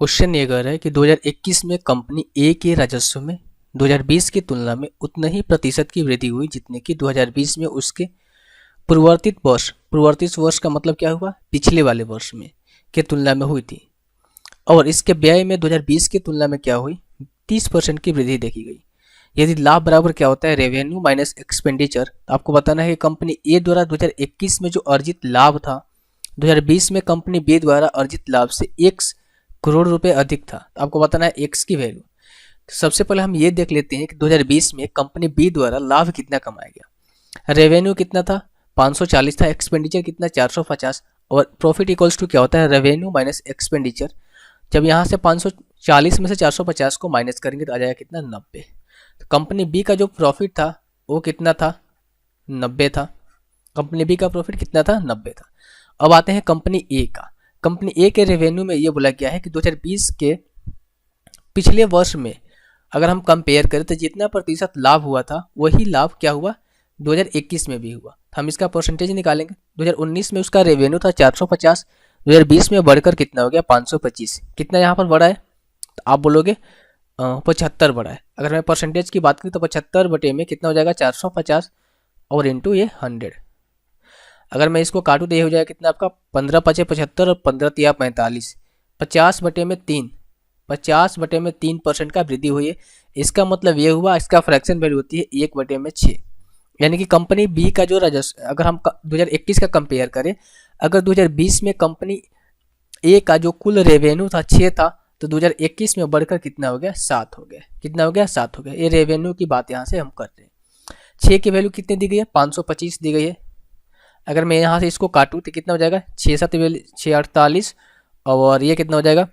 Question ये कह रहा है कि 2021 में कंपनी ए के राजस्व में 2020 की तुलना में उतना ही प्रतिशत की वृद्धि हुई जितने की 2020 में उसके पूर्ववर्ती वर्ष का मतलब क्या हुआ, पिछले वाले वर्ष में के तुलना में हुई थी। और इसके व्यय में 2020 की तुलना में क्या हुई, 30% की वृद्धि देखी गई। यदि लाभ बराबर क्या होता है, रेवेन्यू माइनस एक्सपेंडिचर, तो आपको बताना है कि कंपनी ए द्वारा 2021 में जो अर्जित लाभ था 2020 में कंपनी बी द्वारा अर्जित लाभ से 1 करोड़ रुपए अधिक था। तो आपको बताना है एक्स की वैल्यू। तो सबसे पहले हम ये देख लेते हैं कि 2020 में कंपनी बी द्वारा लाभ कितना कमाया गया। रेवेन्यू कितना था, 540 था, एक्सपेंडिचर कितना 450, और प्रॉफिट इक्वल्स टू क्या होता है, रेवेन्यू माइनस एक्सपेंडिचर। जब यहाँ से 540 में से 450 को माइनस करेंगे तो आ जाएगा कितना, 90। तो कंपनी बी का जो प्रॉफिट था वो कितना था, 90 था। कंपनी बी का प्रॉफिट कितना था, 90 था। अब आते हैं कंपनी ए का। कंपनी ए के रेवेन्यू में ये बोला गया है कि 2020 के पिछले वर्ष में अगर हम कंपेयर करें तो जितना प्रतिशत लाभ हुआ था वही लाभ क्या हुआ 2021 में भी हुआ। हम इसका परसेंटेज निकालेंगे। 2019 में उसका रेवेन्यू था 450, 2020 में बढ़कर कितना हो गया, 525। कितना यहाँ पर बढ़ा है, तो आप बोलोगे 75 बढ़ा है। अगर मैं परसेंटेज की बात करूँ तो 75 बटे में कितना हो जाएगा, 450 और इंटू ये 100। अगर मैं इसको काटूँ तो ये हो जाएगा कितना आपका, 15 पचे 75 और 15 तिया 45, 50 बटे में 3, 50 बटे में 3% का वृद्धि हुई है। इसका मतलब ये हुआ, इसका फ्रैक्शन वैल्यू होती है 1 बटे में 6। यानी कि कंपनी बी का जो राजस्व, अगर हम 2021 का कंपेयर करें, अगर 2020 में कंपनी ए का जो कुल रेवेन्यू था 6 था, तो 2021 में बढ़कर कितना हो गया, 7 हो गया। कितना हो गया, 7 हो गया। ये रेवेन्यू की बात यहाँ से हम करते हैं। 6 की वैल्यू कितनी दी गई है, 525 दी गई है। अगर मैं यहाँ से इसको काटूँ तो कितना हो जाएगा, 6 7 6 48, और ये कितना हो जाएगा,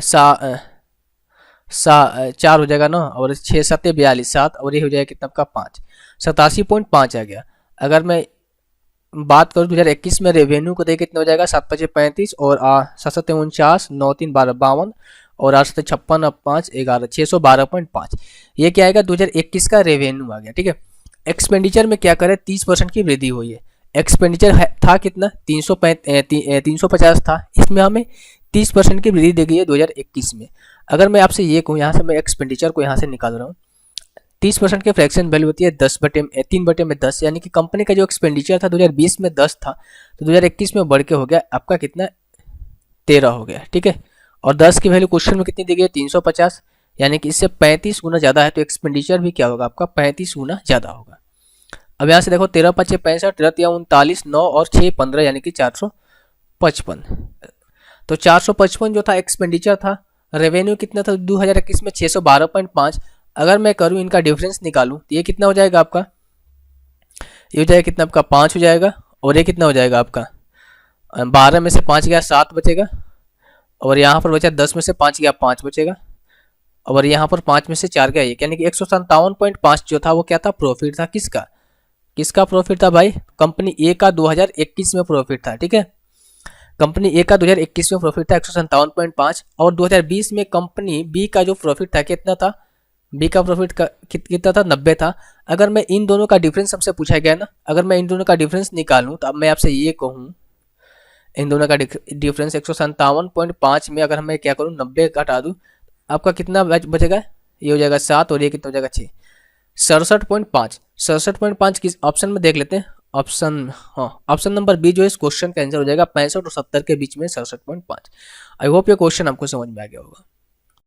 4 हो जाएगा ना, और 6 7 42, 7, और ये हो जाएगा कितना आपका 5, 87.5 आ गया। अगर मैं बात करूँ 2021 में रेवेन्यू को देख कितना हो जाएगा, 7 5 35 और 7 7 49, 9 3 12 52 और 8 7 56 और 5 11, 612.5। ये क्या आएगा, 2021 का रेवेन्यू आ गया। ठीक है। एक्सपेंडिचर में क्या करें, 30% की वृद्धि हुई है। एक्सपेंडिचर था कितना, 350 था, इसमें हमें 30% की वृद्धि दी गई है 2021 में। अगर मैं आपसे ये कहूँ, यहाँ से मैं एक्सपेंडिचर को यहाँ से निकाल रहा हूँ, 30% के फ्रैक्शन वैल्यू होती है 3 बटे में 10, यानी कि कंपनी का जो एक्सपेंडिचर था 2020 में 10 था, तो 2021 में बढ़ के हो गया आपका कितना, 13 हो गया। ठीक है। और 10 की वैल्यू क्वेश्चन में कितनी दी गई है, 350, यानी कि इससे 35 गुना ज़्यादा है, तो एक्सपेंडिचर भी क्या होगा आपका, 35 गुना ज़्यादा होगा। अब यहाँ से देखो, 13 5 65, 13 3 39, 9 और 6 15, यानी कि 455। तो 455 जो था एक्सपेंडिचर था। रेवेन्यू कितना था 2021 में, 612.5। अगर मैं करूँ इनका डिफरेंस निकालूँ तो ये कितना हो जाएगा आपका, ये हो जाएगा कितना आपका, 5 हो जाएगा, और ये कितना हो जाएगा आपका, 12 में से 5 गया 7 बचेगा, और यहाँ पर बचा 10 में से 5 गया 5 बचेगा, और यहाँ पर 5 में से 4 गया 1, यानी कि 157.5 जो था वो क्या था, प्रॉफिट था। किसका प्रॉफिट था भाई, कंपनी ए का 2021 में प्रॉफिट था। ठीक है। कंपनी ए का 2021 में प्रॉफिट था 157.5, और 2020 में कंपनी बी का जो प्रॉफिट था कितना था, बी का प्रॉफिट कितना था, 90 था। अगर मैं इन दोनों का डिफरेंस हमसे पूछा गया ना, अगर मैं इन दोनों का डिफरेंस निकालूं तो अब मैं आपसे ये कहूँ, इन दोनों का डिफरेंस 157.5 में अगर मैं क्या करूँ, 90 घटा दूँ, आपका कितना बचेगा, ये हो जाएगा 7, और ये कितना हो जाएगा 6, 67.5। 67.5 किस ऑप्शन में देख लेते हैं, ऑप्शन नंबर बी जो है इस क्वेश्चन का आंसर हो जाएगा 65 और 70 के बीच में 67.5। आई होप ये क्वेश्चन आपको समझ में आ गया होगा।